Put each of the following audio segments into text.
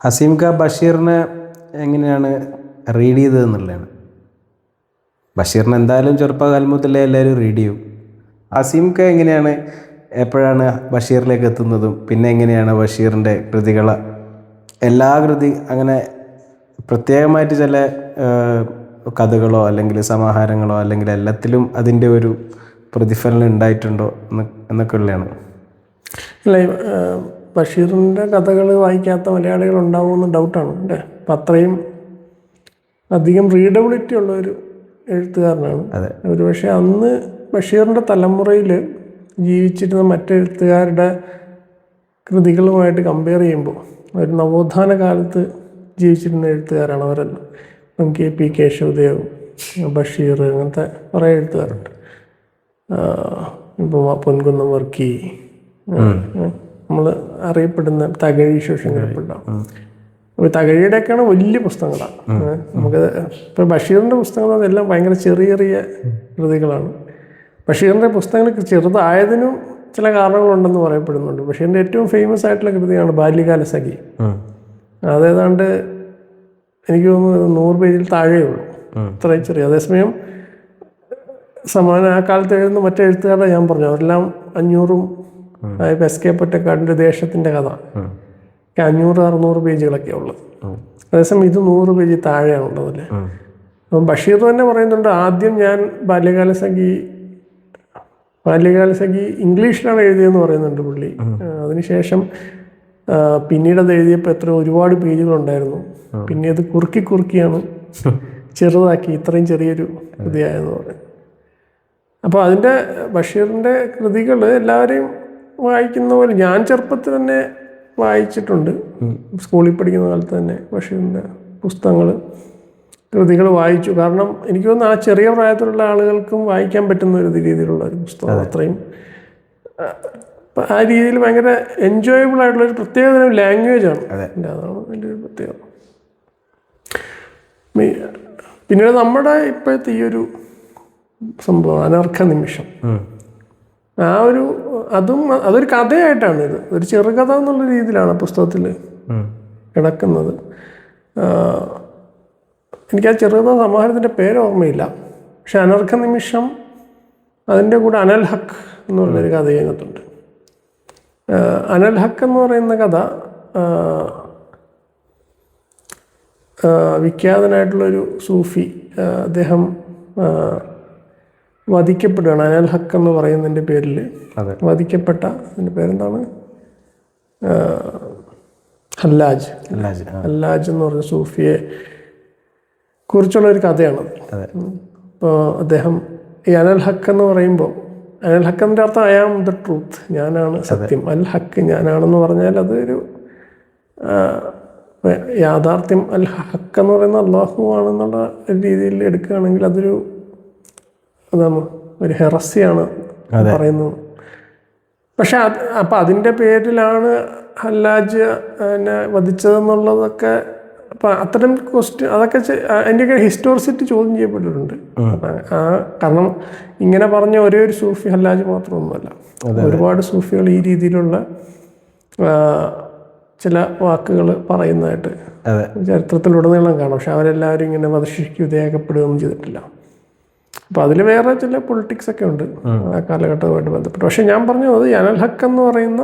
ഹസീം ഖാ ബഷീറിനെ എങ്ങനെയാണ് റീഡ് ചെയ്തതെന്നുള്ളതാണ്. ബഷീറിനെ എന്തായാലും ചെറുപ്പകാലം മുതലേ എല്ലാവരും റീഡ് ചെയ്യും. ഹസീം ഖാ എങ്ങനെയാണ്, എപ്പോഴാണ് ബഷീറിലേക്ക് എത്തുന്നതും പിന്നെ എങ്ങനെയാണ് ബഷീറിൻ്റെ കൃതികൾ എല്ലാ കൃതി അങ്ങനെ പ്രത്യേകമായിട്ട് ചില കഥകളോ അല്ലെങ്കിൽ സമാഹാരങ്ങളോ അല്ലെങ്കിൽ എല്ലാത്തിലും അതിൻ്റെ ഒരു പ്രതിഫലനം ഉണ്ടായിട്ടുണ്ടോ എന്നൊക്കെ ഉള്ളതാണ്. അല്ല, ബഷീറിൻ്റെ കഥകൾ വായിക്കാത്ത മലയാളികൾ ഉണ്ടാവുമെന്ന് ഡൗട്ടാണ് അല്ലേ. അപ്പം അത്രയും അധികം റീഡബിലിറ്റി ഉള്ള ഒരു എഴുത്തുകാരനാണ്. ഒരുപക്ഷെ അന്ന് ബഷീറിൻ്റെ തലമുറയിൽ ജീവിച്ചിരുന്ന മറ്റെഴുത്തുകാരുടെ കൃതികളുമായിട്ട് കമ്പയർ ചെയ്യുമ്പോൾ ഒരു നവോത്ഥാന കാലത്ത് ജീവിച്ചിരുന്ന എഴുത്തുകാരാണ് അവരെല്ലാം. ഇപ്പം KP കേശവദേവ്, ബഷീർ, അങ്ങനത്തെ കുറേ എഴുത്തുകാരുണ്ട്. ഇപ്പോൾ പൊൻകുന്നം വർക്കി, നമ്മൾ അറിയപ്പെടുന്ന തകഴി ശോഷങ്കരപ്പിള്ള. അപ്പോൾ തകഴിയുടെയൊക്കെയാണ് വലിയ പുസ്തകങ്ങളാണ്. നമുക്ക് ഇപ്പോൾ ബഷീറിൻ്റെ പുസ്തകങ്ങൾ എല്ലാം ഭയങ്കര ചെറിയ ചെറിയ കൃതികളാണ്. ബഷീറിൻ്റെ പുസ്തകങ്ങൾ ചെറുതായതിനും ചില കാരണങ്ങളുണ്ടെന്ന് പറയപ്പെടുന്നുണ്ട്. ബഷീറിൻ്റെ ഏറ്റവും ഫേമസ് ആയിട്ടുള്ള കൃതിയാണ് ബാല്യകാലസഖി. അതേതാണ്ട് എനിക്ക് തോന്നുന്നു 100 പേജിൽ താഴെയുള്ളൂ, ഇത്രയും ചെറിയ. അതേസമയം സമാന ആ കാലത്ത് എഴുതുന്ന മറ്റേ എഴുത്തുകാരുടെ ഞാൻ പറഞ്ഞു അവരെല്ലാം 500 SK പൊറ്റക്കാടിൻ്റെ ദേശത്തിൻ്റെ കഥ 500-600 പേജുകളൊക്കെ ഉള്ളത്. അതേസമയം ഇത് 100 പേജിൽ താഴെയാണുള്ളതല്ലേ. അപ്പം ബഷീർ തന്നെ പറയുന്നുണ്ട്, ആദ്യം ഞാൻ ബാല്യകാലസഖി ഇംഗ്ലീഷിലാണ് എഴുതിയെന്ന് പറയുന്നുണ്ട് പുള്ളി. അതിനുശേഷം പിന്നീട് അത് എഴുതിയപ്പോൾ ഒരുപാട് പേജുകളുണ്ടായിരുന്നു. പിന്നെ അത് കുറുക്കിയാണ് ചെറുതാക്കി ഇത്രയും ചെറിയൊരു കൃതിയായെന്ന് പറയും. അപ്പോൾ അതിൻ്റെ ബഷീറിൻ്റെ കൃതികൾ എല്ലാവരെയും വായിക്കുന്ന പോലെ ഞാൻ ചെറുപ്പത്തിൽ തന്നെ വായിച്ചിട്ടുണ്ട്. സ്കൂളിൽ പഠിക്കുന്ന കാലത്ത് തന്നെ ബഷീറിൻ്റെ കൃതികൾ വായിച്ചു. കാരണം എനിക്ക് തോന്നുന്നു ആ ചെറിയ പ്രായത്തിലുള്ള ആളുകൾക്കും വായിക്കാൻ പറ്റുന്ന ഒരു രീതിയിലുള്ള ഒരു പുസ്തകം. അത്രയും ആ രീതിയിൽ ഭയങ്കര എൻജോയബിൾ ആയിട്ടുള്ളൊരു പ്രത്യേകതരം ലാംഗ്വേജാണ്. അതാണ് അതിൻ്റെ ഒരു പ്രത്യേകത. പിന്നീട് നമ്മുടെ ഇപ്പോഴത്തെ ഈ ഒരു സംഭവം അനർഘ നിമിഷം, അതൊരു കഥയായിട്ടാണ്. ഇത് ഒരു ചെറുകഥ എന്നുള്ള രീതിയിലാണ് പുസ്തകത്തിൽ കിടക്കുന്നത്. എനിക്ക് ആ ചെറുകഥ സമാഹാരത്തിൻ്റെ പേര് ഓർമ്മയില്ല. പക്ഷെ അനർഘ നിമിഷം അതിൻ്റെ കൂടെ അനൽ ഹക്ക് എന്ന് പറഞ്ഞൊരു കഥ അതിനകത്തുണ്ട്. അനൽ ഹക്ക് എന്ന് പറയുന്ന കഥ വിഖ്യാതനായിട്ടുള്ളൊരു സൂഫി, അദ്ദേഹം വധിക്കപ്പെടുകയാണ്. അനൽ ഹക്ക് എന്ന് പറയുന്നതിൻ്റെ പേരിൽ വധിക്കപ്പെട്ട, അതിൻ്റെ പേരെന്താണ്, ഹല്ലാജ് എന്ന് പറഞ്ഞ സൂഫിയെ കുറിച്ചുള്ളൊരു കഥയാണത്. അപ്പോൾ അദ്ദേഹം ഈ അനൽ ഹക്ക് എന്ന് പറയുമ്പോൾ, അനൽ ഹക്കിൻ്റെ അർത്ഥം ഐ ആം ദ ട്രൂത്ത്, ഞാനാണ് സത്യം. അൽ ഹക്ക് ഞാനാണെന്ന് പറഞ്ഞാൽ അതൊരു യാഥാർത്ഥ്യം. അൽ ഹക്ക് എന്ന് പറയുന്ന അള്ളാഹു ആണെന്നുള്ള രീതിയിൽ എടുക്കുകയാണെങ്കിൽ അതൊരു ഒരു ഹെറസിയാണ് പറയുന്നത്. പക്ഷെ അപ്പം അതിൻ്റെ പേരിലാണ് ഹല്ലാജ് എന്നെ വധിച്ചതെന്നുള്ളതൊക്കെ. അപ്പം അത്തരം അതൊക്കെ അതിൻ്റെയൊക്കെ ഹിസ്റ്റോറിസിറ്റി ചോദ്യം ചെയ്യപ്പെട്ടിട്ടുണ്ട്. കാരണം ഇങ്ങനെ പറഞ്ഞ ഒരേ ഒരു സൂഫി ഹല്ലാജ് മാത്രമൊന്നുമല്ല, ഒരുപാട് സൂഫികൾ ഈ രീതിയിലുള്ള ചില വാക്കുകൾ പറയുന്നതായിട്ട് ചരിത്രത്തിലുടനീളം കാണാം. പക്ഷെ അവരെല്ലാവരും ഇങ്ങനെ വധശിക്ഷയ്ക്ക് വിധേയപ്പെടുകയൊന്നും ചെയ്തിട്ടില്ല. അപ്പോൾ അതിൽ വേറെ ചില പൊളിറ്റിക്സ് ഒക്കെ ഉണ്ട് ആ കാലഘട്ടവുമായിട്ട് ബന്ധപ്പെട്ട്. പക്ഷെ ഞാൻ പറഞ്ഞത് അനൽ ഹക്ക് എന്ന് പറയുന്ന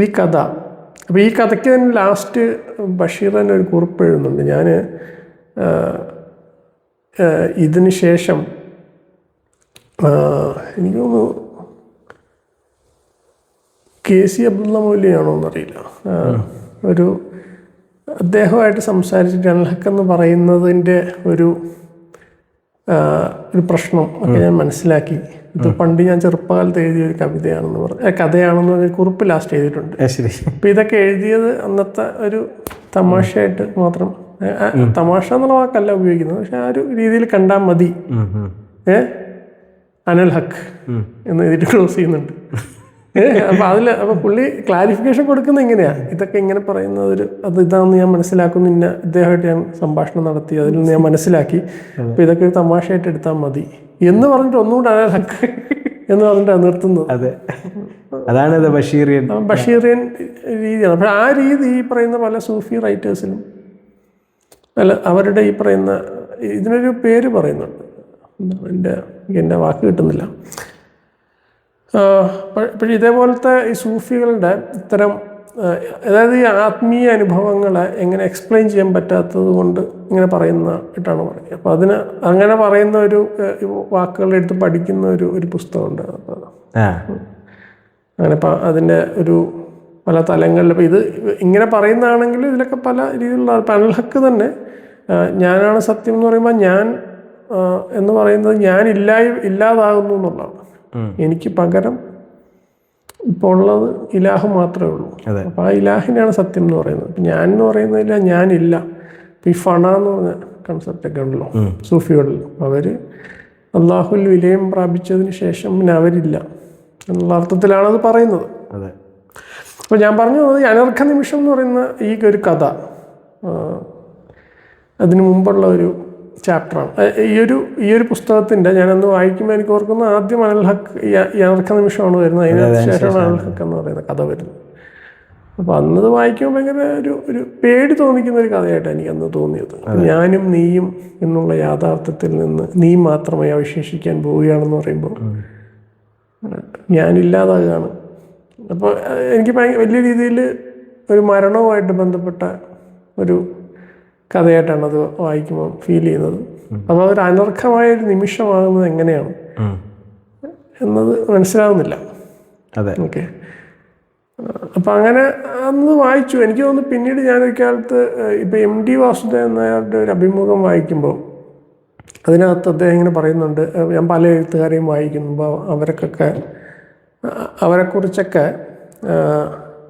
ഈ കഥ, അപ്പോൾ ഈ കഥയ്ക്ക് തന്നെ ലാസ്റ്റ് ബഷീർ തന്നെ ഒരു കുറിപ്പ് എഴുതുന്നുണ്ട്. ഞാൻ ഇതിന് ശേഷം എനിക്ക് തോന്നുന്നു KC അബ്ദുള്ള മൗലവിയാണോ എന്നറിയില്ല, ഒരു അദ്ദേഹമായിട്ട് സംസാരിച്ചിട്ട് അനൽ ഹക്ക് എന്ന് പറയുന്നതിൻ്റെ ഒരു പ്രശ്നം ഒക്കെ ഞാൻ മനസ്സിലാക്കി. ഇത് പണ്ട് ഞാൻ ചെറുപ്പകാലത്ത് എഴുതിയ ഒരു കഥയാണെന്ന് പറഞ്ഞ കുറിപ്പ് ലാസ്റ്റ് എഴുതിയിട്ടുണ്ട്. അപ്പം ഇതൊക്കെ എഴുതിയത് അന്നത്തെ ഒരു തമാശയായിട്ട് മാത്രം, തമാശ എന്നുള്ള വാക്കല്ല ഉപയോഗിക്കുന്നത്, പക്ഷെ ആ ഒരു രീതിയിൽ കണ്ടാൽ മതി. അനൽ ഹക്ക് എന്ന് എഴുതിയിട്ട് ക്ലോസ് ചെയ്യുന്നുണ്ട്. അപ്പോൾ പുള്ളി ക്ലാരിഫിക്കേഷൻ കൊടുക്കുന്നത് എങ്ങനെയാണ്, ഇതൊക്കെ ഇങ്ങനെ പറയുന്നത് ഇതാണെന്ന് ഞാൻ മനസ്സിലാക്കുന്നു, ഇദ്ദേഹമായിട്ട് ഞാൻ സംഭാഷണം നടത്തി, അതിൽ നിന്ന് ഞാൻ മനസ്സിലാക്കി, അപ്പോൾ ഇതൊക്കെ ഒരു തമാശയായിട്ട് എടുത്താൽ മതി എന്ന് പറഞ്ഞിട്ട് ഒന്നുകൂടെ അനൽ ഹക്ക് എന്ന് പറഞ്ഞിട്ടാണ് നിർത്തുന്നത്. അതെ, അതാണ് ബഷീറിയൻ ബഷീറിയൻ രീതിയാണ്. അപ്പോൾ ആ രീതി ഈ പറയുന്ന പല സൂഫി റൈറ്റേഴ്സിലും അല്ല അവരുടെ ഈ പറയുന്ന ഇതിനൊരു പേര് പറയുന്നുണ്ട്, എൻ്റെ വാക്ക് കിട്ടുന്നില്ല. പക്ഷേ ഇതേപോലത്തെ ഈ സൂഫികളുടെ ഇത്തരം അതായത് ഈ ആത്മീയ അനുഭവങ്ങളെ എങ്ങനെ എക്സ്പ്ലെയിൻ ചെയ്യാൻ പറ്റാത്തത് കൊണ്ട് ഇങ്ങനെ പറയുന്നതായിട്ടാണ് പറയുന്നത്. അപ്പോൾ അതിന് അങ്ങനെ പറയുന്ന ഒരു വാക്കുകളെടുത്ത് പഠിക്കുന്ന ഒരു പുസ്തകമുണ്ട്. അപ്പോൾ അങ്ങനെ അതിൻ്റെ ഒരു പല തലങ്ങളിൽ ഇപ്പോൾ ഇത് ഇങ്ങനെ പറയുന്നതാണെങ്കിൽ ഇതിലൊക്കെ പല രീതിയിലുള്ള അൽ ഹക്ക് തന്നെ ഞാനാണ് സത്യം എന്ന് പറയുമ്പോൾ ഞാൻ എന്ന് പറയുന്നത് ഞാൻ ഇല്ലാതാകുന്നു എന്നുള്ളതാണ്. എനിക്ക് പകരം ഇപ്പോൾ ഉള്ളത് ഇലാഹ് മാത്രമേ ഉള്ളൂ. അപ്പോൾ ആ ഇലാഹിനെയാണ് സത്യം എന്ന് പറയുന്നത്. ഞാൻ എന്ന് പറയുന്നതില്ല, ഞാനില്ല. ഈ ഫണ എന്ന് പറഞ്ഞ കൺസെപ്റ്റൊക്കെ ഉണ്ടല്ലോ സൂഫികളിൽ, അവർ അള്ളാഹുൽ വിലയം പ്രാപിച്ചതിന് ശേഷം പിന്നെ അവരില്ല എന്നുള്ള അർത്ഥത്തിലാണത് പറയുന്നത്. അപ്പോൾ ഞാൻ പറഞ്ഞു തന്നത് ഈ അനർഘ നിമിഷം എന്ന് പറയുന്ന ഈ ഒരു കഥ അതിനു മുമ്പുള്ള ഒരു ചാപ്റ്ററാണ്. ഈ ഒരു പുസ്തകത്തിൻ്റെ ഞാനന്ന് വായിക്കുമ്പോൾ എനിക്ക് ഓർക്കുന്ന ആദ്യം അൽ ഹക്ക് ഈ അനർഘ നിമിഷമാണ് വരുന്നത്. അതിന് ശേഷമാണ് അൽ ഹക്ക് എന്ന് പറയുന്ന കഥ വരുന്നത്. അപ്പോൾ അന്നത് വായിക്കുമ്പോൾ ഭയങ്കര ഒരു പേടി തോന്നിക്കുന്ന ഒരു കഥയായിട്ടാണ് എനിക്ക് അന്ന് തോന്നിയത്. ഞാനും നീയും എന്നുള്ള യാഥാർത്ഥ്യത്തിൽ നിന്ന് നീ മാത്രമായി അവശേഷിക്കാൻ പോവുകയാണെന്ന് പറയുമ്പോൾ ഞാനില്ലാതാകുകയാണ്. അപ്പോൾ എനിക്ക് വലിയ രീതിയിൽ ഒരു മരണവുമായിട്ട് ബന്ധപ്പെട്ട ഒരു കഥയായിട്ടാണ് അത് വായിക്കുമ്പോൾ ഫീൽ ചെയ്യുന്നത്. അപ്പോൾ അതൊരു അനർഘമായൊരു നിമിഷമാകുന്നത് എങ്ങനെയാണ് എന്നത് മനസ്സിലാവുന്നില്ല. ഓക്കെ, അപ്പം അങ്ങനെ അന്ന് വായിച്ചു. എനിക്ക് തോന്നുന്നു പിന്നീട് ഞാനൊരു കാലത്ത് ഇപ്പം MD വാസുദേവൻ നായരുടെ ഒരു അഭിമുഖം വായിക്കുമ്പോൾ അതിനകത്ത് അദ്ദേഹം ഇങ്ങനെ പറയുന്നുണ്ട്, ഞാൻ പല എഴുത്തുകാരെയും വായിക്കുമ്പോൾ അവരെക്കുറിച്ചൊക്കെ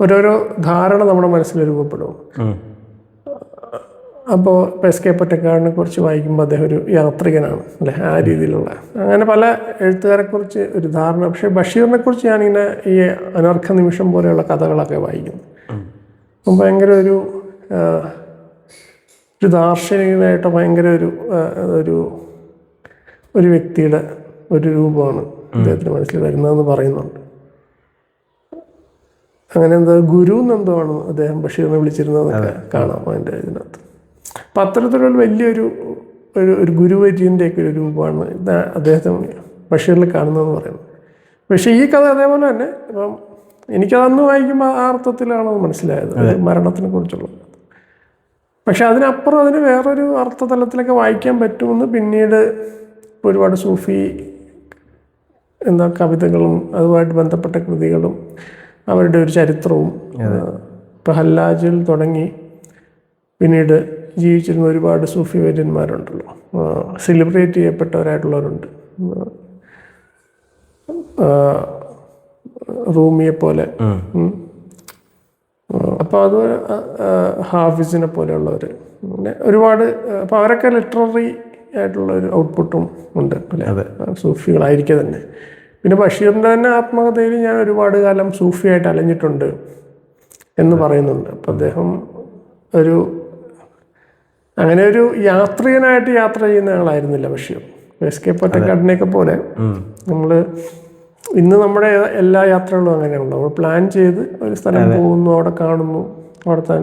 ഓരോരോ ധാരണ നമ്മുടെ മനസ്സിൽ രൂപപ്പെടും. അപ്പോൾ എസ് കെ പൊറ്റക്കാടിനെ കുറിച്ച് വായിക്കുമ്പോൾ അദ്ദേഹം ഒരു യാത്രികനാണ് അല്ലേ, ആ രീതിയിലുള്ള അങ്ങനെ പല എഴുത്തുകാരെക്കുറിച്ച് ഒരു ധാരണ. പക്ഷേ ബഷീറിനെ കുറിച്ച് ഞാനിങ്ങനെ ഈ അനർഘ നിമിഷം പോലെയുള്ള കഥകളൊക്കെ വായിക്കുന്നു. അപ്പം ഭയങ്കര ഒരു ദാർശനികനായിട്ട് ഭയങ്കര ഒരു വ്യക്തിയുടെ ഒരു രൂപമാണ് അദ്ദേഹത്തിന് മനസ്സിൽ വരുന്നതെന്ന് പറയുന്നുണ്ട്. അങ്ങനെ എന്താ ഗുരു എന്നെന്തോ ആണ് അദ്ദേഹം ബഷീറിനെ വിളിച്ചിരുന്നതെന്നൊക്കെ കാണാം അതിൻ്റെ ഇതിനകത്ത്. അപ്പം അത്തരത്തിലുള്ള വലിയൊരു ഗുരുവര്യൻ്റെയൊക്കെ ഒരു രൂപമാണ് അദ്ദേഹത്തെ ബഷീറിൽ കാണുന്നതെന്ന് പറയുന്നത്. പക്ഷേ ഈ കഥ അതേപോലെ തന്നെ ഇപ്പം എനിക്കതന്ന് വായിക്കുമ്പോൾ ആ അർത്ഥത്തിലാണത് മനസ്സിലായത്, മരണത്തിനെ കുറിച്ചുള്ളത്. പക്ഷെ അതിനപ്പുറം അതിന് വേറൊരു അർത്ഥതലത്തിലൊക്കെ വായിക്കാൻ പറ്റുമെന്ന് പിന്നീട് ഒരുപാട് സൂഫി കവിതകളും അതുമായിട്ട് ബന്ധപ്പെട്ട കൃതികളും അവരുടെ ഒരു ചരിത്രവും ഇപ്പം ഹല്ലാജിൽ തുടങ്ങി പിന്നീട് ജീവിച്ചിരുന്ന ഒരുപാട് സൂഫി വര്യന്മാരുണ്ടല്ലോ, സെലിബ്രേറ്റ് ചെയ്യപ്പെട്ടവരായിട്ടുള്ളവരുണ്ട്. റൂമിയെ പോലെ, അപ്പോൾ അത് ഹാഫിസിനെ പോലെയുള്ളവർ, പിന്നെ ഒരുപാട്. അപ്പോൾ അവരൊക്കെ ലിറ്റററി ആയിട്ടുള്ള ഒരു ഔട്ട്പുട്ടും ഉണ്ട് അല്ലേ, സൂഫികളായിരിക്കെ തന്നെ. പിന്നെ ബഷീറിൻ്റെ തന്നെ ആത്മകഥയിൽ ഞാൻ ഒരുപാട് കാലം സൂഫിയായിട്ട് അലഞ്ഞിട്ടുണ്ട് എന്ന് പറയുന്നുണ്ട്. അപ്പം അദ്ദേഹം അങ്ങനെ ഒരു യാത്രികനായിട്ട് യാത്ര ചെയ്യുന്ന ആളായിരുന്നില്ല ബഷീർ. എസ് കെ പൊറ്റക്കാടിനെയൊക്കെ പോലെ നമ്മൾ ഇന്ന് നമ്മുടെ എല്ലാ യാത്രകളും അങ്ങനെയുള്ളൂ. നമ്മൾ പ്ലാൻ ചെയ്ത് ഒരു സ്ഥലം പോകുന്നു, അവിടെ കാണുന്നു, അവിടുത്തെ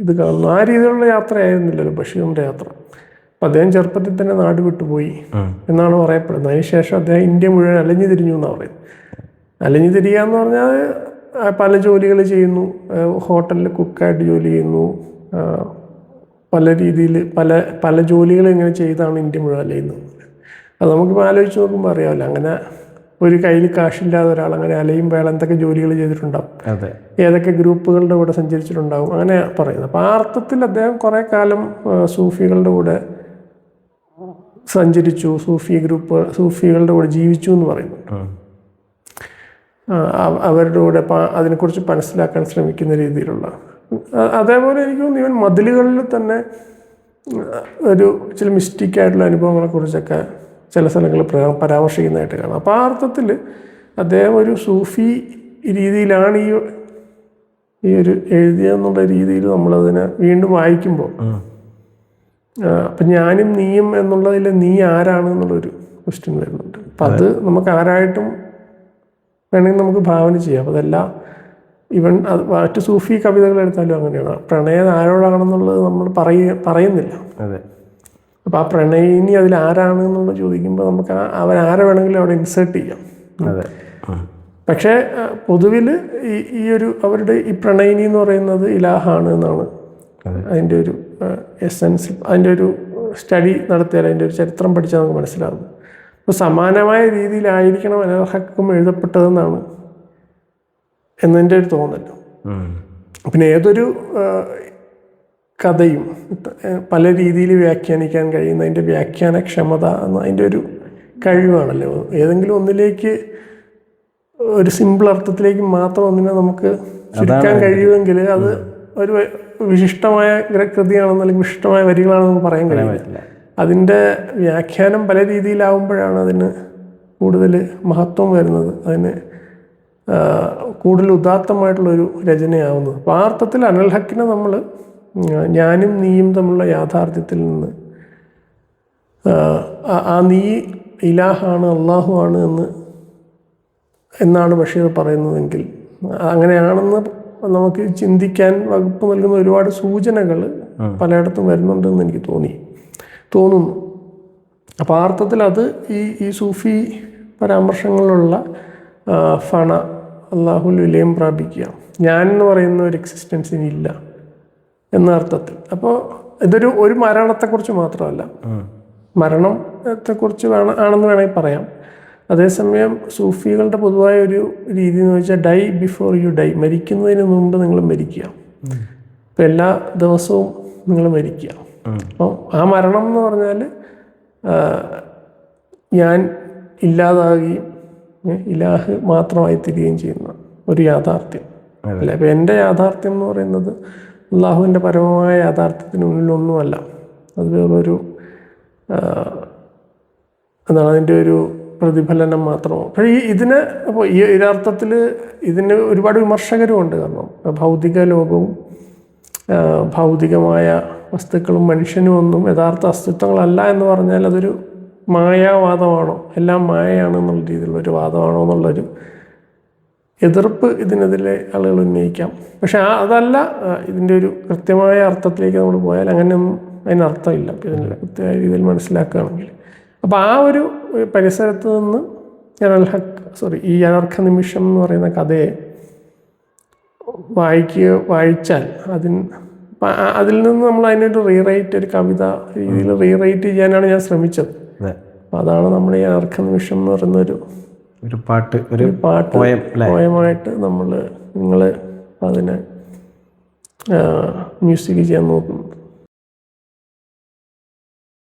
ഇത് കാണുന്നു, ആ രീതിയിലുള്ള യാത്രയായിരുന്നില്ലല്ലോ ബഷീറിൻ്റെ യാത്ര. അപ്പം അദ്ദേഹം ചെറുപ്പത്തിൽ തന്നെ നാട് വിട്ടുപോയി എന്നാണ് പറയപ്പെടുന്നത്. അതിനുശേഷം അദ്ദേഹം ഇന്ത്യ മുഴുവൻ അലഞ്ഞു തിരിഞ്ഞു എന്നാണ് പറയുന്നത്. അലഞ്ഞു തിരിയുക എന്ന് പറഞ്ഞാൽ പല ജോലികൾ ചെയ്യുന്നു, ഹോട്ടലിൽ കുക്കായിട്ട് ജോലി ചെയ്യുന്നു, പല രീതിയിൽ പല ജോലികൾ ഇങ്ങനെ ചെയ്താണ് ഇന്ത്യ മുഴുവൻ അലയുന്നത്. അത് നമുക്കിപ്പോൾ ആലോചിച്ച് നോക്കുമ്പോൾ അറിയാമല്ലോ, അങ്ങനെ ഒരു കയ്യിൽ കാശില്ലാതെ ഒരാൾ അങ്ങനെ അലയുമ്പോൾ അയാൾ എന്തൊക്കെ ജോലികൾ ചെയ്തിട്ടുണ്ടാവും, ഏതൊക്കെ ഗ്രൂപ്പുകളുടെ കൂടെ സഞ്ചരിച്ചിട്ടുണ്ടാവും, അങ്ങനെ പറയുന്നത്. അപ്പോൾ ആ അർത്ഥത്തിൽ അദ്ദേഹം കുറേ കാലം സൂഫികളുടെ കൂടെ സഞ്ചരിച്ചു, സൂഫികളുടെ കൂടെ ജീവിച്ചു എന്ന് പറയുന്നുണ്ട്. അവരുടെ കൂടെ അതിനെക്കുറിച്ച് മനസ്സിലാക്കാൻ ശ്രമിക്കുന്ന രീതിയിലുള്ള. അതേപോലെ എനിക്ക് തോന്നുന്നു ഇവൻ മതിലുകളിൽ തന്നെ ചില മിസ്റ്റിക്കായിട്ടുള്ള അനുഭവങ്ങളെക്കുറിച്ചൊക്കെ ചില സ്ഥലങ്ങളിൽ പരാമർശിക്കുന്നതായിട്ട് കാണാം. അപ്പോൾ ആ അർത്ഥത്തിൽ അദ്ദേഹം ഒരു സൂഫി രീതിയിലാണ് ഈ ഒരു എഴുതിയെന്നുള്ള രീതിയിൽ നമ്മളതിനെ വീണ്ടും വായിക്കുമ്പോൾ അപ്പം ഞാനും നീയും എന്നുള്ളതിൽ നീ ആരാണ് എന്നുള്ളൊരു ക്വസ്റ്റ്യൻ വരുന്നുണ്ട്. അപ്പം അത് നമുക്ക് ആരായിട്ടും വേണമെങ്കിൽ നമുക്ക് ഭാവന ചെയ്യാം. അപ്പോൾ അതെല്ലാം ഇവൻ അത് മറ്റ് സൂഫി കവിതകൾ എടുത്താലും അങ്ങനെയാണ്. പ്രണയം ആരോടാണെന്നുള്ളത് നമ്മൾ പറയുന്നില്ല. അതെ. അപ്പോൾ ആ പ്രണയിനി അതിൽ ആരാണ് എന്നുള്ളത് ചോദിക്കുമ്പോൾ നമുക്ക് അവൻ ആരെ വേണമെങ്കിലും അവിടെ ഇൻസേർട്ട് ചെയ്യാം. അതെ. പക്ഷേ പൊതുവിൽ ഈ ഒരു അവരുടെ ഈ പ്രണയിനി എന്ന് പറയുന്നത് ഇലാഹാണ് എന്നാണ് അതിൻ്റെ ഒരു എസെൻസ്. അതിൻ്റെ ഒരു സ്റ്റഡി നടത്തിയാൽ, അതിൻ്റെ ഒരു ചരിത്രം പഠിച്ചാൽ നമുക്ക് മനസ്സിലാകും. അപ്പോൾ സമാനമായ രീതിയിലായിരിക്കണം അനർഹക്കും എഴുതപ്പെട്ടതെന്നാണ് എന്നതിൻ്റെ ഒരു തോന്നൽ. പിന്നെ ഏതൊരു കഥയും പല രീതിയിൽ വ്യാഖ്യാനിക്കാൻ കഴിയുന്ന അതിൻ്റെ വ്യാഖ്യാനക്ഷമത എന്ന അതിൻ്റെ ഒരു കഴിവാണല്ലോ. ഏതെങ്കിലും ഒന്നിലേക്ക് ഒരു സിമ്പിൾ അർത്ഥത്തിലേക്ക് മാത്രം ഒന്നിനെ നമുക്ക് ചുരുക്കാൻ കഴിയുമെങ്കിൽ അത് ഒരു വിശിഷ്ടമായ കൃതിയാണെന്ന് അല്ലെങ്കിൽ വിശിഷ്ടമായ വരികളാണെന്ന് നമുക്ക് പറയാൻ കഴിയില്ല. അതിൻ്റെ വ്യാഖ്യാനം പല രീതിയിലാവുമ്പോഴാണ് അതിന് കൂടുതൽ മഹത്വം വരുന്നത്, അതിന് കൂടുതൽ ഉദാത്തമായിട്ടുള്ളൊരു രചനയാവുന്നത്. അപ്പോൾ ആ അർത്ഥത്തിൽ അനൽ ഹക്കിനെ നമ്മൾ ഞാനും നീയും തമ്മിലുള്ള യാഥാർത്ഥ്യത്തിൽ നിന്ന് ആ നീ ഇലാഹാണ്, അള്ളാഹു ആണ് എന്നാണ് ബഷീർ പറയുന്നതെങ്കിൽ അങ്ങനെയാണെന്ന് നമുക്ക് ചിന്തിക്കാൻ വകുപ്പ് നൽകുന്ന ഒരുപാട് സൂചനകൾ പലയിടത്തും വരുന്നുണ്ടെന്ന് എനിക്ക് തോന്നുന്നു. അപ്പോൾ ആ അർത്ഥത്തിൽ അത് ഈ സൂഫി പരാമർശങ്ങളിലുള്ള ഫണ, അള്ളാഹുൽ വിലയം പ്രാപിക്കുക, ഞാൻ എന്ന് പറയുന്ന ഒരു എക്സിസ്റ്റൻസ് ഇനിയില്ല എന്ന അർത്ഥത്തിൽ. അപ്പോൾ ഒരു മരണത്തെക്കുറിച്ച് മാത്രമല്ല, മരണത്തെക്കുറിച്ച് ആണെന്ന് വേണമെങ്കിൽ പറയാം. അതേസമയം സൂഫികളുടെ പൊതുവായ ഒരു രീതി എന്ന് വെച്ചാൽ ഡൈ ബിഫോർ യു ഡൈ, മരിക്കുന്നതിന് മുമ്പ് നിങ്ങൾ മരിക്കുക. ഇപ്പം എല്ലാ ദിവസവും നിങ്ങൾ മരിക്കുക. അപ്പം ആ മരണം എന്ന് പറഞ്ഞാൽ ഞാൻ ഇല്ലാതാകുകയും ഇലാഹ് മാത്രമായി തീരുകയും ചെയ്യുന്ന ഒരു യാഥാർത്ഥ്യം അല്ലേ. അപ്പം എൻ്റെ യാഥാർത്ഥ്യം എന്ന് പറയുന്നത് അള്ളാഹുവിൻ്റെ പരമമായ യാഥാർത്ഥ്യത്തിനുള്ളിലൊന്നുമല്ല, അത് വേറൊരു എന്താണ് അതിൻ്റെ ഒരു പ്രതിഫലനം മാത്രമോ. പക്ഷേ ഇതിന് അപ്പോൾ ഈ ഒരർത്ഥത്തിൽ ഇതിന് ഒരുപാട് വിമർശകരുമുണ്ട്. കാരണം ഭൗതിക ലോകവും ഭൗതികമായ വസ്തുക്കളും മനുഷ്യനും ഒന്നും യഥാർത്ഥ അസ്തിത്വങ്ങളല്ല എന്ന് പറഞ്ഞാൽ അതൊരു മായാവാദമാണോ, എല്ലാം മായയാണെന്നുള്ള രീതിയിലുള്ളൊരു വാദമാണോ എന്നുള്ളൊരു എതിർപ്പ് ഇതിനെതിരെ ആളുകൾ ഉന്നയിക്കാം. പക്ഷെ അതല്ല ഇതിൻ്റെ ഒരു കൃത്യമായ അർത്ഥത്തിലേക്ക് നമ്മൾ പോയാൽ അങ്ങനെയൊന്നും അതിനർത്ഥമില്ല. ഇതിൻ്റെ കൃത്യമായ രീതിയിൽ മനസ്സിലാക്കുകയാണെങ്കിൽ. അപ്പോൾ ആ ഒരു പരിസരത്ത് നിന്ന് ഈ അനർഘ നിമിഷം എന്ന് പറയുന്ന കഥയെ വായിച്ചാൽ അതിൽ നിന്ന് നമ്മൾ അതിനൊരു റീറൈറ്റ്, ഒരു കവിത രീതിയിൽ റീറൈറ്റ് ചെയ്യാനാണ് ഞാൻ ശ്രമിച്ചത്. അപ്പം അതാണ് നമ്മൾ ഈ അനർഘ നിമിഷം എന്ന് പറയുന്ന ഒരു പാട്ട് പോയമായിട്ട് നിങ്ങൾ അതിനെ മ്യൂസിക് ചെയ്യാൻ നോക്കും.